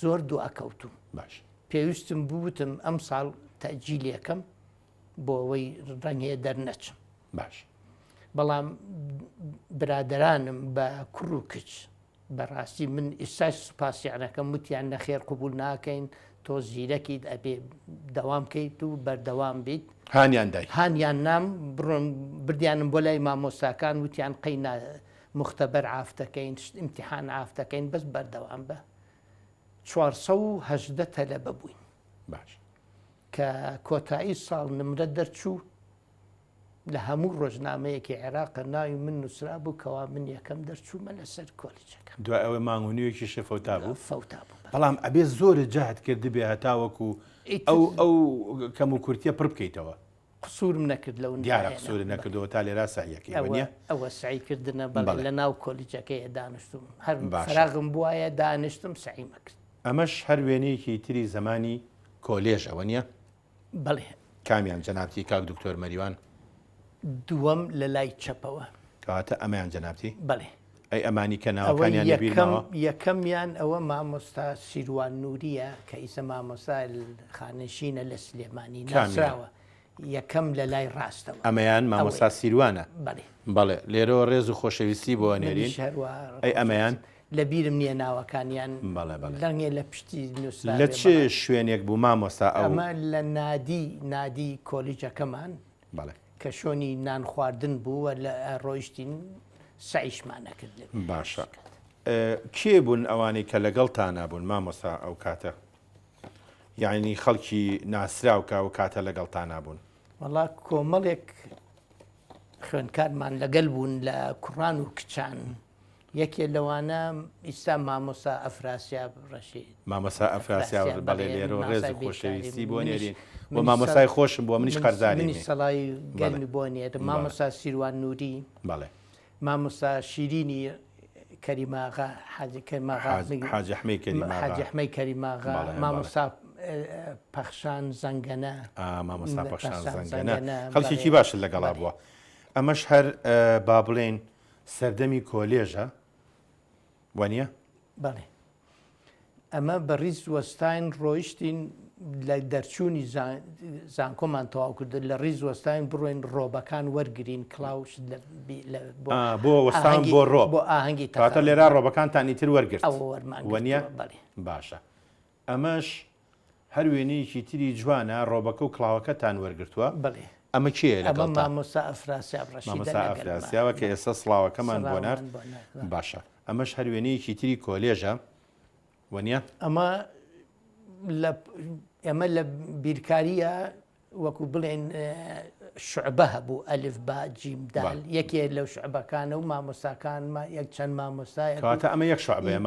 زۆر دوعاکەوتوم. باش پێویستم بووتم ئەم ساڵ تەجیلەکەم بۆ ئەوەی ڕەنگێ دەرنەچم. باش بەڵام برادرانم بە کوڕ و کچ بەڕاستی من ئێستاش سوپاسیانەکەم وتیان نەخێر قبول ناکەین تۆ زیرەکیت ئەبێ دەوام بکەیت و بەردەوام بیت هانیان نام بڕۆم بردیانم بۆ لای مامۆستاکان وتیان قەینا مختەبەر ئافتەکەین ئیمتیحان ئافتەکەین بەس بەردەوام بە 418 تەلەبە بووین. باش کە کۆتایی ساڵ نمرە دەرچوو لە هەموو ڕۆژنامەیەکی عێراق ناوی من نووسرا بوو کەوا من یەکەم دەرچوومە لەسەر کۆلیجەکە. دوای ئەوە مانگونیوێکی شەفەوتا بوو فەوتا بوو، بەڵام ئەبێ زۆرت جاهت کرد بێ هەتاوەکو ئەو کەم و کورتیە پڕ بکەیتەوە. قسوورم نەکرد لەون دیارە قسوور نەکردەوە تا لێرا سعیەکەی وەنیە ئەوە سعیکردنە بەڵێ لە ناو کۆلیجەکەی دانیشتم هەر فراغم بواە دانیشتم سعیمە کرد. ئەمەش هەر وێنەیەکی تری زمانی کۆلێژ ئەوە نییە؟ بەڵێ. کامیان جەنابەتی کاک دکتۆر مەریوان؟ دووەم لە لای چەپەوە. کەواتە ئەمەیان جەنابەتی؟ بەڵێ. ئەی ئەمانی کە ناوەکانیان لەبیرنەوە؟ یەکەمیان ئەوە مامۆستا سیروان نووریە کە ئیسە مامۆستا خانشینە لە سلێمانی ناسراوە. یەکەم لە لای ڕاستەوە. ئەمەیان مامۆستا سیروانە؟ بەڵێ. بەڵێ لێرەوە ڕێز و خۆشەویستی بۆ نێرین. ئەی ئەمەیان؟ لە بیرم نییە ناوەکانیان لەنگێ لە پشتی نووسرا. لە چ شوێنێک بوو مامۆستا ئەو؟ ئەمە لە نادی کۆلیجەکەمان کە شۆنی نان خواردن بووە لە ڕۆیشتین سعیشمانە کرد. باشە. کێ بوون ئەوانەی کە لەگەڵتان نبوون مامۆستا ئەو کاتە؟ یعنی خەڵکی ناسراوکە و کاتە لەگەڵتان نبوون؟ وەڵا کۆمەڵێک خوێندکارمان لەگەڵ بوون لە کوڕان و کچان. یەکێ لەوانە ئیستا مامۆستا ئەفراسیاب ڕەشید. مامۆستا ئەفراسیاب بەڵێ لێرەوە ڕێز و خۆشەویستی بۆ نێرین و مامۆستای خۆشم بووە منیش قەرزاری منی سەڵای گەرمی بۆ نێر. مامۆستا سیروان نووری. بەڵێ. مامۆستا شیرینی کەریماغا حاجی ئەحمەی کەریماغا. مامۆستا پەخشان زەنگەنە. مامۆستا پەخشان زەنگەنە خەڵکێکی باشن لەگەڵا بووە. ئەمەش هەر با بڵێن سەردەمی کۆلێژە وانە؟ بەڵێ. ئەمە بە ڕیز وەستاین ڕۆیشتین لە دەرچوونی زانکۆمان تەواو کرد لە ڕیز وەستاین بڕۆین ڕۆبەکان وەرگین کلااوش بۆ وەستان بۆ ڕۆ بۆ ئاهەنگی تاتە لێرا ڕۆبەکانتانی تر وەرگرت وەنیە؟ باشە. ئەمەش هەر وێنەیەکی تری جوانە ڕۆبەکە و کلااوەکەتان وەرگرتووە؟ بەڵێ. ئەمە کێ لەگەڵ مامۆستا ئەفراسیاب ڕەشید؟ مامۆستا ئەفراسیابە کە ئێستا سڵاوەکەمان بۆ نار. باشە. ئەمەش هەر وێنەیەکی تری کۆلێژە وەنیە؟ ئەمە لە بیرکاریە وەکو بڵێن شعبە هەبوو ئەلف با جیمدال یەکێ لەو شعبەکانە و مامۆستاکان یەک چەند مامۆستای. کەواتە ئەمە یەک شعبەیە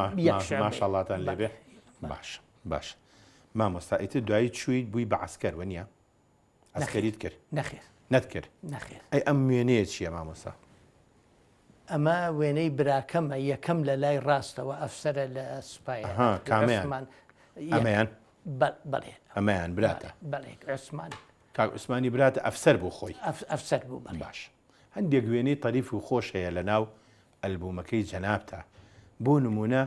ماشەڵڵاتان لێبێ. باشە باشە. مامۆستا ئیتر دوایی چوویت بووی بە عەسکەر وەنیە؟ عەسکەریت کرد؟ نەخێر. نەتکرد؟ نەخێر. ئەی ئەم وێنەیە چییە مامۆستا؟ ئەمە وێنەی براکەمە یەکەم لە لای ڕاستەوە ئەفسەرە لە سوپایە. کامیان؟ ئەمەیان؟ بەڵێ. ئەمەیان براتە؟ بەڵێ. عوسمان. کاک عوسمانی براتە ئەفسەر بوو خۆی؟ ئەفسەر بوو. باش. هەندێک وێنەی تەریف و خۆش هەیە لە ناو ئەلبومەکەی جەنابتە. بۆ نمونە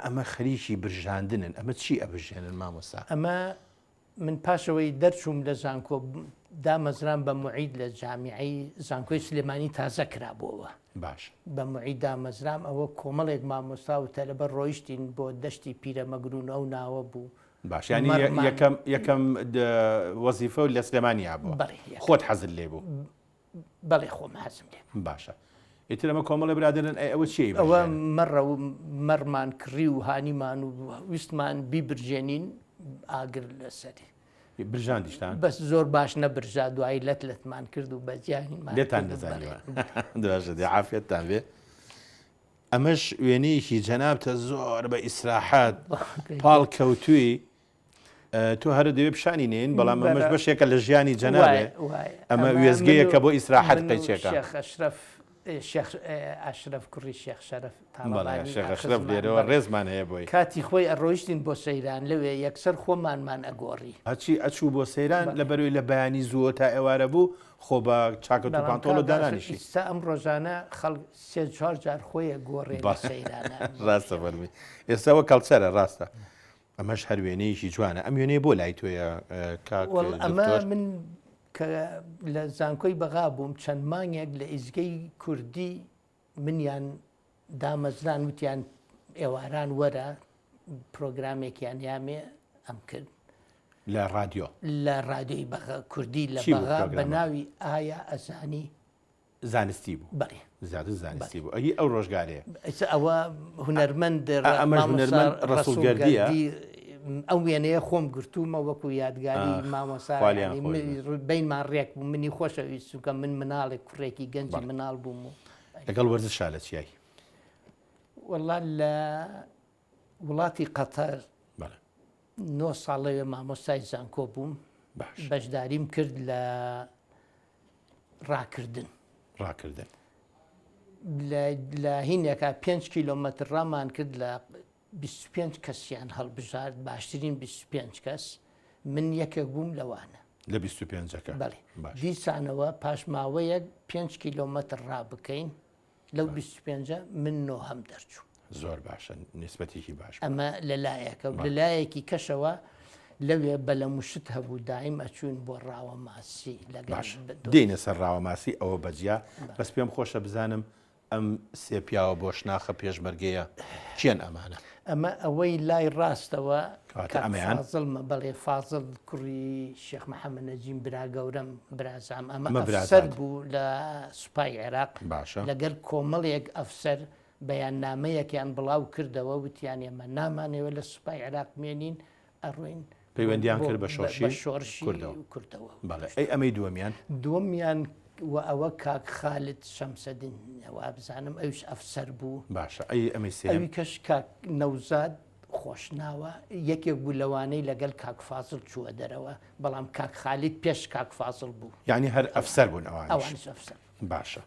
ئەمە خەریکی برژاندنن. ئەمە چی ئەبژێنن مامۆستا؟ ئەمە من پاشەوەی دەرچووم لە زانکۆ دامەزران بە موعید لە جامیعی زانکۆی سلێمانی تازە کرابووەوە. باش. بە موعید دامەزرام ئەوە کۆمەڵێک مامۆستا و تەلەبەر ڕۆیشتین بۆ دەشتی پیرەمەگرون ئەو ناوە بوو. باش. ینی یەکەم وەزیفە و لە سلێمانیا بووە. خۆت حەزت لێ بوو؟ بەڵێ خۆم حەزم لێ. باشە. ئیتر ئەمە کۆمەڵە برادرن ئەوە چی؟ ئەوە مەڕە و مەرمان کڕی و هانیمان و ویستمان بیبرژێنین ئاگر لەسەری. برژاندیشتان؟ بەس زۆر باش نەبرژا دوایی لەتمان کرد و بەجیانی لێتان دەزانیوە. دواشە دێ عافیەتتان بێ. ئەمەش وێنەیەکی جەنابتە زۆر بە ئیسراحات پاڵ کەوتووی تۆ هەرە دەوێ پیشانی نین بەڵام ئەمەش بەشێکە لە ژیانی جەنابێ. ئەمە وێزگەیەکە بۆ ئیسراحەت قەیچێکە. ئاشرەف کوڕی شێخ شەرەف شێخ ئەشرەف لێرەوە ڕێزمان هەیە بۆی. کاتی خۆی ئەڕۆیشتین بۆ سەیران لەوێ یەکسەر خۆمانمان ئەگۆڕی. هەچی ئەچوو بۆ سەیران لە بەروی لە بەیانی زووە تا ئێوارە بوو خۆ بە چاکەت و پانتۆڵ دانانیشی. ئێستا ئەم ڕۆژانە خەڵک 3-4 جار خۆیە گۆڕێ بە سەیرانە. ڕاستە فەرمی. ئێستاوە کەڵچەرە ڕاستە. ئەمەش هەر وێنەیەکی جوانە. ئەم وێنەیە بۆ لای تۆیە کاک دکتۆر؟ ئەمە من کە لە زانکۆی بەغا بووم چەند مانگێک لە ئیزگەی کوردی منیان دامەزران وتیان ئێواران وەرە پرۆگرامێکیان یامێ ئەم کرد لە رادیۆ لە رادیۆی کوردی لە بەغا بە ناوی ئایا ئەزانی زانستی بوو. بەڵێ زیاتر زانستی بوو. ئەی ئەو ڕۆژگارەیە ئەوە هونەرمەند ڕەسوولگەردیە ئەو وێنەیە خۆم گرتومە وەکو یادگاری مامۆسا بینمان ڕێک بوو منی خۆشەویست چونکە من مناڵێک کوڕێکی گەنجی مناڵ بووم و لەگەڵ وەرزشا لە چیای وەڵا لە وڵاتی قەتەر 9 ساڵەوێ مامۆستای زانکۆ بووم بەشداریم کرد لە ڕاکردن لە هینێکە 5 کیلۆمەتر ڕامان کرد لە 25 کەسیان هەڵبژارد باشترین 25 کەس من یەکێک بووم لەوانە لە 25ەکە دیسانەوە پاشماوەیەک 5 کیلۆمەتر ڕابکەین لەو 25 من 9 هەم دەرچوو زۆر باشە نسبەتێکی باش ئەمە لەلایەکە لەلایەکی کەشەوە لەوێ بەلە موشت هەبوو دایم ئەچوون بۆ ڕاوە ماسی دێنە سەر ڕاوە ماسی ئەوە بەجیا بەس پێم خۆشە بزانم ئەم سێ پیاوە بۆ شناخە پێشمەرگەیە چیان ئەمانە ئەمە ئەوەی لای ڕاستەوە فازڵمە بەڵێ فازڵ کوڕی شێخ محەممەد نەجیم برا گەورەم برازام ئەمە ئەفسەر بوو لە سوپای عێراق لەگەر کۆمەڵێک ئەفسەر بەیاننامەیەکیان بڵاو کردەوە وتیان ئێمە نامانەوە لە سوپای عێراق مێنین ئەڕوین پەیوەندیان کرد بە شۆرشی کوردەوە ئەمەی دووەمیان و ئەوە کاک خالت شەمسەدین ئەوە بزانم ئەوش ئەفسەر بوو باشە ئەوی کەش کاک نەوزاد خۆشناوە یەکێک بوو لەوانەی لەگەڵ کاک فازڵ چووە دەرەوە بەڵام کاک خالت پێش کاک فازڵ بوو یعنی هەر ئەفسەر بوون ئەوانش ئەفسەر باشە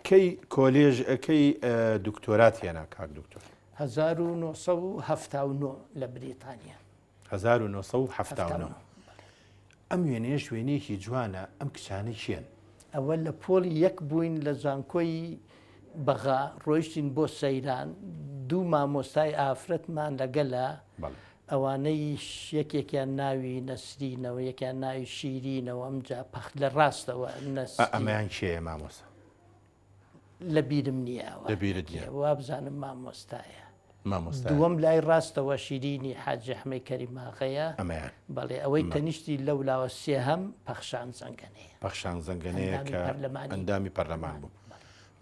کەی کۆلێژ ئەەکەی دکتۆرات هێنا کاک دکتۆر 1979 لە بریتانیا 1979 ئەم وێنەیە شوێنێکی جوانە ئەم کچانەی چێن ئەوە لە پۆلی یەک بووین لە زانکۆی بەغا ڕۆیشتین بۆ سەیران دوو مامۆستای ئافرەتمان لەگەلە ئەوانەی یەکێکیان ناوی نەسرینەوە یەکیان ناوی شیرینەوە ئەمجا پەخت لە ڕاستەوە ئەمەیان کێیە مامۆستا لە بیرم نییەوە لە بیرت نییە وا بزانم مامۆستایە دووەم لای ڕاستەوە شیرینی حاجی ئەحمەد کەریماغەیە بەڵێ ئەوەی تەنیشتی لەولاوە سێهەم پەخشان زەنگەنەیە پەخشان زەنگەنەیە کە ئەندامی پەرلەمان بوو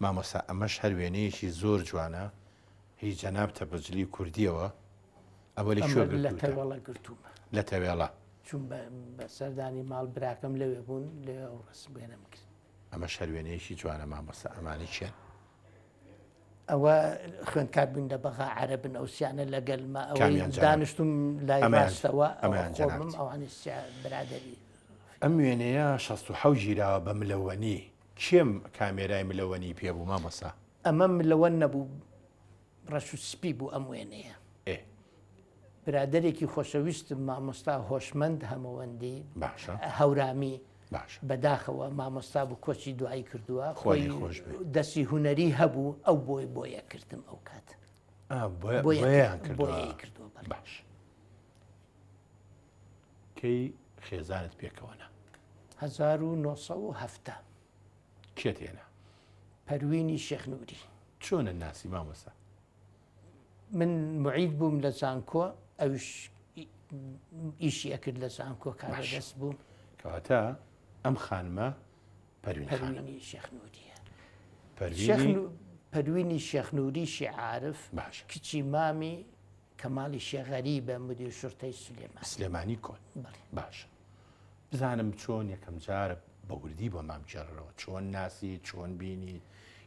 مامۆستا ئەمەش هەر وێنەیەکی زۆر جوانە هیچ جەناب تەبەجلی کوردیەوە ئەوە لە شوێ لە تەوێڵە گرتوومە لە تەوێڵە چون بە سەردانی ماڵ براکەم لەوێ بوون لێ ئەو ڕسم بێنم کرد ئەمەش هەر وێنەیەکی جوانە مامۆستا ئەمانی چێن ئەوە خوێندکار بوون لە بەغا عەرەبن ئەوسیانە لەگەلمە ئەوەی دانیشتم لای ڕاستەوە ئەوانی برادەری ئەم وێنەیە 67 ژیراوە بە ملەوەنی کێم کامێرای ملەوەنی پێبوو مامۆستا ئەمە ملەوە نەبوو ڕەش و سپی بوو ئەم وێنەیە برادێکی خۆشەویستم مامۆستا هۆشمەند هەمەوەندی هەورامی بەداخەوە مامۆستا بوو کۆچی دوایی کردووە خۆی دەستی هوەری هەبوو ئەو بۆی بۆیە کردم ئەو کات کردووە باش کەی خێزانت پێکەوەنا 1970 کێ تێنا پەروینی شێخ نووری چۆنە ناسی مامۆستا من معید بووم لە زانکۆ ئەوش ئیشی ئەکرد لە زانکۆ کارە دەست بوو کەواتە ئەم خانمە پەروینی شێخ نووریە پەروینی شێخ نووری شیعارف کچی مامی کەماڵی شێغەریبە مدیر شورتەی سلێمانی کۆن باشە بزانم چۆن یەکەم جارە بە وردی بۆ مام جێڕەوە چۆن ناسی چۆن بینی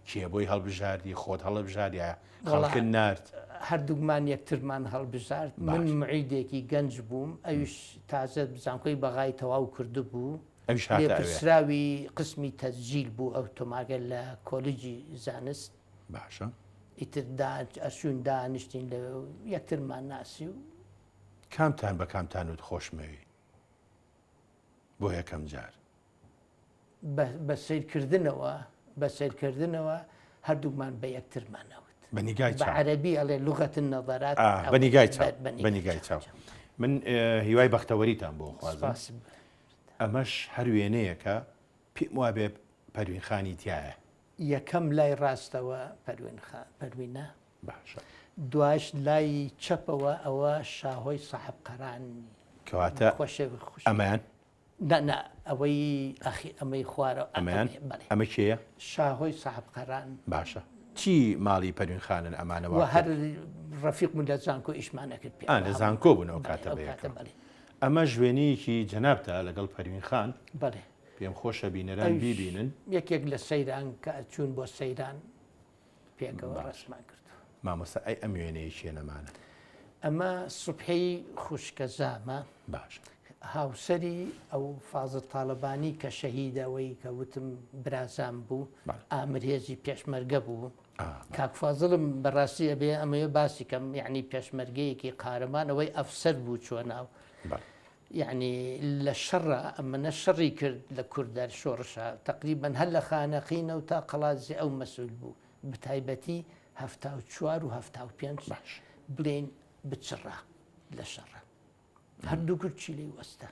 کێ بۆی هەڵبژاردی خۆت هەڵبژاردیە خەڵکن نارد هەردووکمان یەکترمان هەڵبژارد من معیدێکی گەنج بووم ئەوش تازە بزانکۆی بەغای تەواو کرده بوو لێپرسراوی قسمی تەسجیل بوو ئەو تۆماگە لە کۆلجی زانست باشە ئیتر ئەچوون دانیشتین لە یەکترمان ناسی و کامتان بە کامتان و خۆشمەوی بۆ یەکەم جار بە سیرکردنەوە هەردووکمان بە یەکترمانەوت بە عەرەبی ئەڵێ لوغەت النەظەرات بەنیگای چاو من هیوای بەختەوەریتان بۆ خوازم ئەمەش هەر وێنەیەکە پێم وا بێ پەروین خانی تایە یەکەم لای ڕاستەوە پەروینە باشە دوایش لای چەپەوە ئەوە شاهۆی ساحب قەران کەواتە ئەمان ئەوەی ئەمەی خوارە ئەمە کێیە شاهۆی ساحب قەران باشە چی ماڵی پەروین خانن ئەمانەوە هەر ڕەفیق لە زانکۆ ئیشمانەکرد پێ لە زانکۆ بوونەوە کاتە بەیەکەوە ئەمە ژوێنەیەکی جەنابتە لەگەڵ پەروین خان بەڵێ پێم خۆشە بینەران بیبینن یەکێک لە سەیران کە چوون بۆ سەیران پێکەوە ڕسمان کرد مامۆستا ئەی ئەم وێنەیە شێنەمانە ئەمە سوبحەی خوشکە زامە باش هاوسەری ئەو فازڵ تاالبانی کە شەهیدەوەی کە وتم برازان بوو ئامرهێزی پێشمەرگە بوو کاکفازڵم بەڕاستی ئەبێ ئەمەیە باسی کەم یعنی پێشمەرگەیەکی قارەمان ئەوەی ئەفسەر بوو چوە ناو یعنی لە شەڕە ئەمەە شەڕی کرد لە کوردەر شۆڕشە تقریبان هەر لە خانەقینە و تا قەڵازی ئەو مەسول بوو بتایبەتی 74 و 75 بڵێن بچڕە لە شەڕە هەردوو گورچی لێ وەستە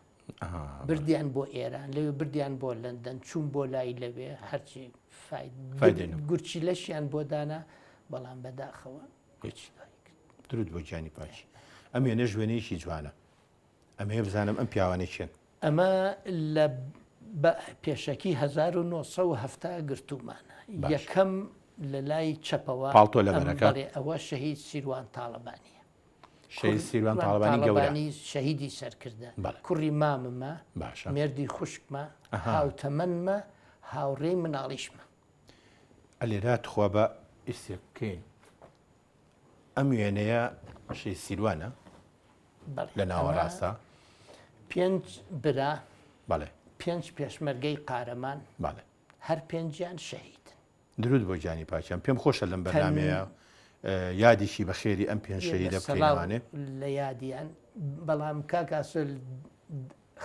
بردیان بۆ ئێران لەوێ بردیان بۆ لەندەن چوون بۆ لای لەوێ هەرچی گورچی لەشیان بۆ دانا بەڵام بەداخەوە درود بۆ گیانی پاشی ئەم وێنە ژوێنەیەکی جوانە ئەمەیە بزانم ئەم پیاوانەی چێن ئەمە لە پێشەکی 1970 گرتومانە یەکەم لە لای چەپەوە پاڵتۆ لەبەرەکە ئەوە شەهید سیروان تاالبانیە شەهید سیروان تاالبانی گەورە شەهیدی سەرکردە کوڕی ماممە مێردی خوشکمە هاوتەمەنمە هاوڕێی مناڵیشمە ئەلێرا تخوا بە ئیسێکەین ئەم وێنەیە شەی سیروانە لە ناوەڕاستە 5 برا بەڵێ 5 پێشمەرگەی قارەمان هەر 5یان شەهید درود بۆ گیانی پاچیان پێم خۆشە لەم بەرنامەیە یادیشی بە خێری ئەم 5 شەهیدە بکەینوانێ لە یادیان بەڵام کاکاسل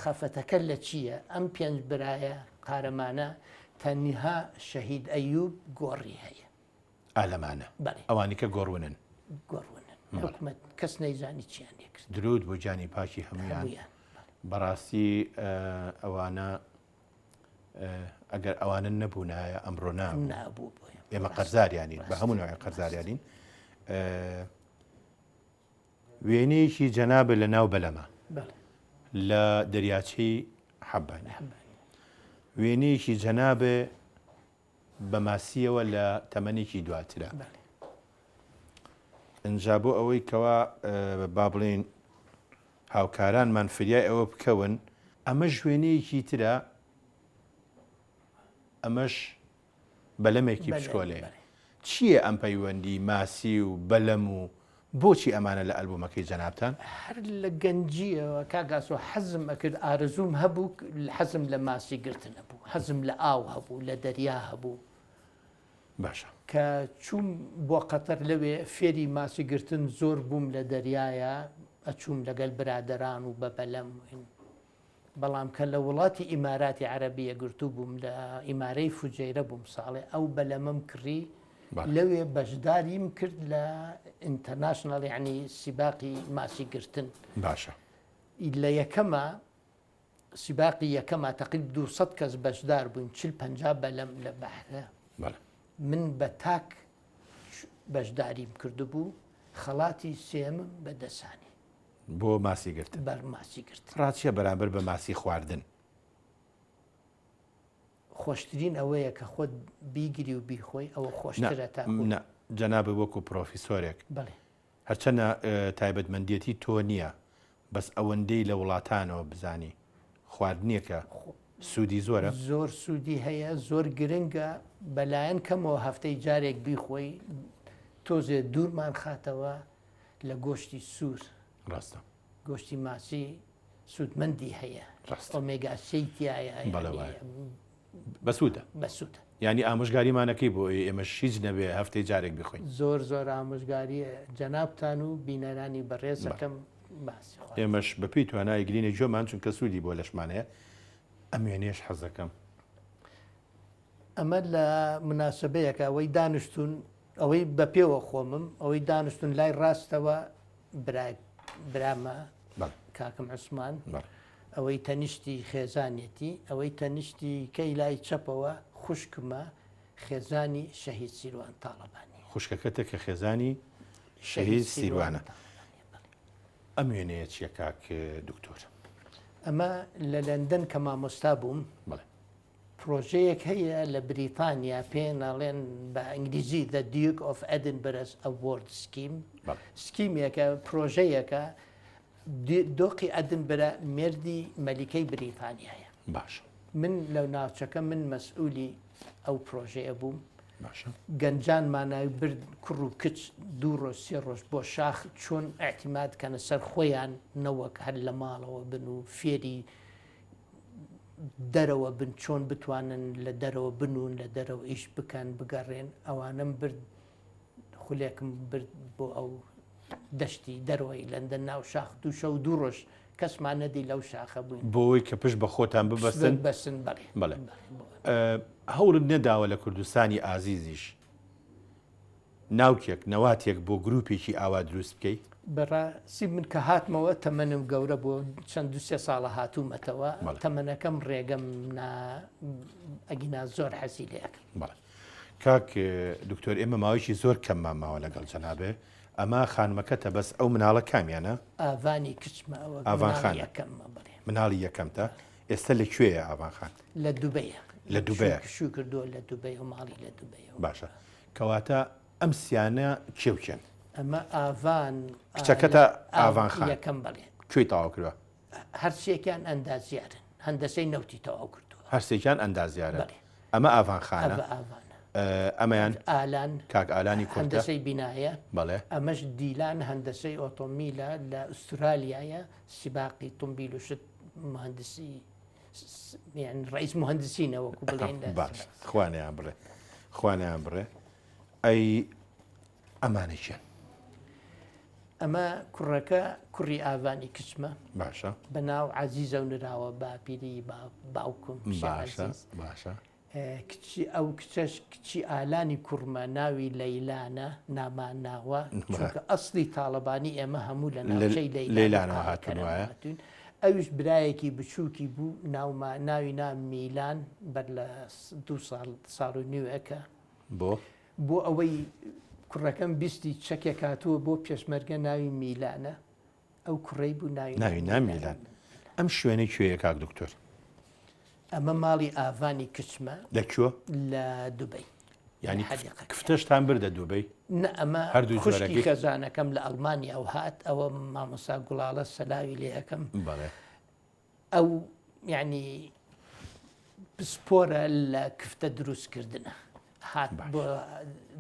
خەفەتەکە لە چییە ئەم 5 برایە قارەمانە تەنیها شەهید ئەیوب گۆڕی هەیە ئالەمانە ئەوانی کە گۆڕونن حکومت کەس نەیزانی چیان لێکرد درود بۆ گیانی پاکی هەمویان بەڕاستی ئەوانە ئەگەر ئەوانە نەبوونایە ئەمڕۆ نابوو ئێمە قەرزاریانین بە هەموو نوعی قەرزاریانین وێنەیەکی جەنابە لە ناو بەلەمە لە دەریاچەی حەبانی وێنەیەکی جەنابێ بە ماسیەوە لە تەمەنێکی دواترە ئەنجا بۆ ئەوەی کەوا با بڵێن هاوکارانمان فریای ئەوە بکەون ئەمە ژوێنەیەکی ترە ئەمەش بەلەمێکی پشکۆلەیە چییە ئەم پەیوەندی ماسی و بەلەم و بۆچی ئەمانە لە ئەلبومەکەی جەنابتان هەر لە گەنجیەوە کاگاس و حەزم ئەکرد ئارزوم هەبوو حەزم لە ماسی گرتن هەبوو حەزم لە ئاو هەبوو لە دەریا هەبوو باشە کە چوم بۆ قەتەر لەوێ فێری ماسی گرتن زۆر بووم لە دەریایە ئەچووم لەگەل برادەران و بە بەلەم بەڵام کە لە وڵاتی ئیماراتی عەرەبیە گرتوو بووم لە ئیمارەی فوجەیرە بووم ساڵێ ئەو بەلەمەم کڕی لەوێ بەشداریم کرد لە ئینتەرناشنال یعنی سیباقی ماسی گرتن باشە لە یەکەمە سیباقی یەکەمە تەقریب 200 کەس بەشدار بووین 40-50 بەلەم لە بەحرە من بە تاک بەشداریم کردبوو خەڵاتی سێمم بەدەسانی بۆ ماسی گرتن بەر ماسی گرتن ڕاستیە بەرامبەر بە ماسی خواردن خۆشترین ئەوەیە کە خۆت بیگری و بیخۆی ئەوە خۆشترە تا جەنابە وەکو پرۆفیسۆرێک هەرچەنە تایبەتمەندیەتی تۆ نییە بەس ئەوەندەی لە وڵاتانەوە بزانی خواردنیەکە سوودی زۆرە زۆر سوودی هەیە زۆر گرنگە بەلایەن کەمەوە هەفتەی جارێک بیخۆی تۆزێ دوورمان خاتەوە لە گۆشتی سوور ڕاستە گۆشتی ماسی سوودمەندی هەیە ئۆمێگا-3 تایە بەسوودە ینی ئامۆژگاریمانەکەی بۆ ئێمە هیچ نەبێ هەفتەی جارێک بخۆین زۆر ئامۆژگاری جەنابتان و بینەرانی بەڕێزەکەم باسی ئێمەش بەپی توانای گرینە جۆمان چونکە سوودی بۆ لەشمانەیە ئەم وێنێش حەزەکەم ئەمە لە مناسبەیەکە ئەوەی دانیشتون ئەوەی بە پێوە خۆمم ئەوەی دانیشتون لای ڕاستەوە برامە کاکەم عوسمان ئەوەی تەنیشتی خێزانێتی ئەوەی تەنیشتی کەی لای چەپەوە خوشکمە خێزانی شەهید سیروان تاالبانی خوشکەکەتە کە خێزانی شەهید سیروانە ئەم وێنەیە چیە کاک دکتۆر ئەمە لە لەندەن کە مامۆستا بووم پرۆژەیەک هەیە لە بریتانیا پێناڵێن بە ئینگلیزی The Duke of Edinburgh Award Scheme سکیمێکە پرۆژەیەکە دۆقی ئەدنبرە مێردی مەلیکەی بریتانیایە. باش من لەو ناوچەکە من مەسئولی ئەو پرۆژەیە بووم. گەنجانمانای برد کوڕ و کچ 2 ڕۆژ 3 ڕۆژ بۆ شاخ چۆن ئاعتیماد کەنە سەر خۆیان نەوەک هەر لە ماڵەوە بن و فێری دەرەوە بن چۆن بتوانن لە دەرەوە بنون لە دەرەوە ئیش بکەن بگەڕێن ئەوانم برد خولێکم برد بۆ ئەو دەشتی دەرەوەی لەندە ناو شاخ 2 شەو 2 ڕۆژ کەسمان نەدی لەو شاخە بووین بۆی کە پشت بە خۆتان ببەستن بەسن بەڵێ هەوڵت نەداوە لە کوردستانی ئازیزیش ناوکێک نەواتێک بۆ گروپێکی ئاوا دروست بکەیت بەڕاستی من کە هاتمەوە تەمەنم گەورە بۆ چەند 2-3 ساڵە هاتوومەتەوە تەمەنەکەم ڕێگەم ئەگینا زۆر حەزی لەکە. کاک دکتۆر ئێمە ماوەیەکی زۆر کەممان ماوە لەگەڵ جەنابێ ئەمە خانمەکەتە بەس ئەو مناڵە کامیانە ئاوانی کچمە ئاوانخان مناڵی یەکەمتە ئێستا لەکوێیە ئاوانخان؟ لە دوبەیە لە دوبەیە شو کردووە لە دوبەی و ماڵی لە دوبەیە. باشە کەواتە ئەم سیانە کێوکێن ئەمە ئاوان کچەکەتە ئاوانخان یەکەم بەڵێ کوێی تەواو کردووە؟ هەرچێکیان ئەندازیارن هەندەسەی نەوتی تەواو کردووە هەرسێکیان ئەندازیارە ئەمە ئاوانخانە ئەمەیان ئالان کاک ئالانی هەندەسەی بینایە بەڵێ ئەمەش دیلان هەندەسەی ئۆتۆمیلە لە ئوسترالیایە سیباقی تۆمبیل و شت مهندسی ڕئیس مهندسینەوەکو بڵێن باش خوانیان بڕێ خوانیان بڕێ ئەی ئەمانێکیان ئەمە کوڕەکە کوڕی ئاوانی کچمە باشە بە ناو عەزیزە و نراوە باپیری باوکم باشە کچی ئەو کچەش کچی ئالانی کوڕمە ناوی لەیلانە نامان ناوە چونکە ئەسڵی تاڵەبانی ئێمە هەموو لە ناوچەی لەیلانەوە هاتووایە ئەوش برایەکی بچووکی بوو ناوی نام میلان بەر لە 2 ساڵ و نیوەکە بۆ ئەوەی کوڕەکەم بیستی چەکێک هاتووە بۆ پێشمەرگە ناوی میلانە ئەو کوڕەی بوو ناوی نامیلان ئەم شوێنە کوێیە کاک دکتۆر؟ ئەمە ماڵی ئاوانی کچمە لەکوێ؟ لە دوبەی ینی کفتەشتان بردە دوبەی؟ نە ئەمە خوشکی خەزانەکەم لە ئەڵمانیا و هات ئەوە مامۆستا گوڵاڵە سەلاوی لێ یەکەم ئەو یعنی پسپۆرە لە کفتە دروستکردنە هات بۆ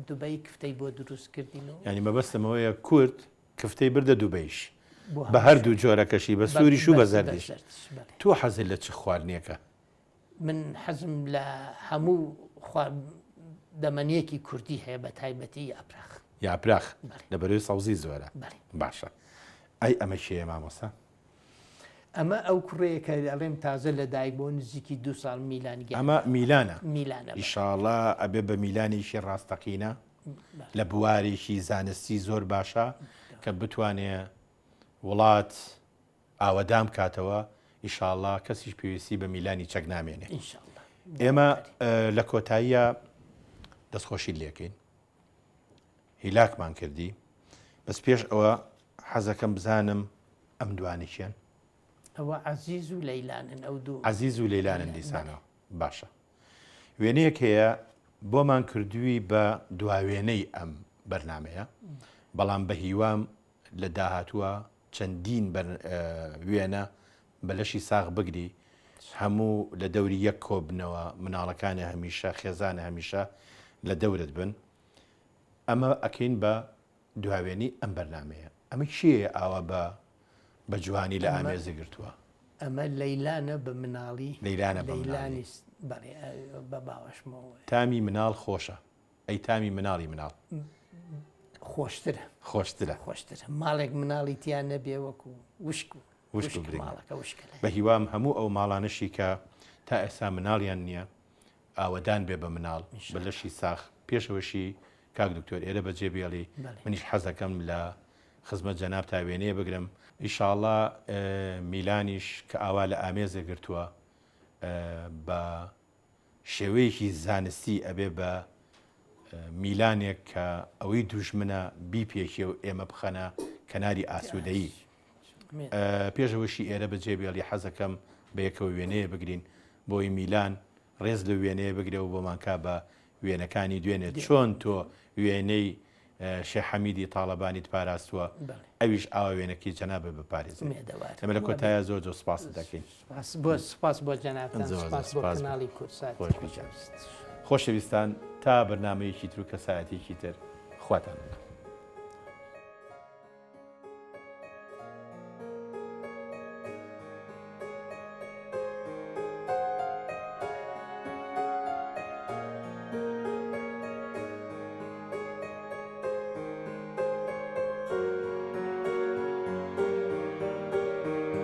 دوبەی کفتەی بۆ دروستکردینەوە ینی مەبەستمەوەیە کورد کفتەی بردە دوبەیش بە هەردوو جۆرەکەشی بە سووریش و بە زەردیش. تۆ حەزت لە چ خواردنێکە؟ من حەزم لە هەموو دەمەنیەکی کوردی هەیە بە تایبەتی یاپراخ لە بەروی سەوزی زۆرە باشە. ئەی ئەمە شێیە مامۆستا؟ ئەمە ئەو کوڕەیەکە ئەڵێم تازە لە دایک بۆ نزیکی 2 ساڵ میلانی ئەمە میلانە میلانە ئیشاڵڵا ئەبێ بە میلانێکی ڕاستەقینە لە بوارێکی زانستی زۆر باشە کە بتوانێ وڵات ئاوەدام کاتەوە ئیشاڵڵا کەسیش پێویستی بە میلانی چەک نامێنێ. ئێمە لە کۆتاییە دەستخۆشی لێکەین هیلاکمان کردی بەس پێش ئەوە حەزەکەم بزانم ئەم دوانێکیان ئەوە عەزیز و لەیلانن ئەو دوو عەزیز و لەیلانن دیسانەوە باشە. وێنەیەک هەیە بۆمان کردووی بە دواوێنەی ئەم بەرنامەیە بەڵام بە هیوام لە داهاتووە چەندین وێنە بەلەشی ساغ بگری هەموو لە دەوری یەک کۆبنەوە مناڵەکانی هەمیشە خێزانە هەمیشە لە دەورت بن ئەمە ئەکەین بە دواوێنی ئەم بەرنامەیە. ئەمە چییە ئاوا بە جوانی لە ئامێزە گرتووە؟ ئەمە لەیلانە بە مناڵی لەیلانە بە مناڵی بە باوەشمەوە تامی مناڵ خۆشە ئەی تامی مناڵی مناڵ خۆشترە خۆشترە ماڵێک مناڵی تیان نەبێ وەکو وشک بە هیوام هەموو ئەو ماڵانشی کە تا ئێستا مناڵیان نییە ئاوەدان بێ بە مناڵ بە لەشی ساخ پێشەوەشی کاک دکتۆر ئێرە بەجێ بێڵی منیش حەزەکەم لە خزمەت جەناب تا وێنەیە بگرم ئیشاڵڵا میلانیش کە ئاوا لە ئامێزە گرتووە بە شێوەیەکی زانستی ئەبێ بە میلانێک کە ئەوەی دوژمنە بیپێکی و ئێمە بخەنە کەناری ئاسوودەیی پێشەوەشی ئێرە بەجێ بێڵی حەزەکەم بە یەکەوە وێنەیە بگرین بۆی میلان ڕێز لە وێنەیە بگرێەوە بۆمان کا بە وێنەکانی دوێنێت چۆن تۆ وێنەی شێخ حەمیدی تاڵەبانیت پاراستووە ئەویش ئاوا وێنەکەی جەنابێ بپارێزێت. ئەمە لە کۆتایە زۆر زۆر سوپاس دەکەین. سپاس بۆ جەنابتان، سپاس بۆ کەناڵی کورسات. خۆشەویستان تا بەرنامەیەکی تر و کەسایەتێکی تر خواتان.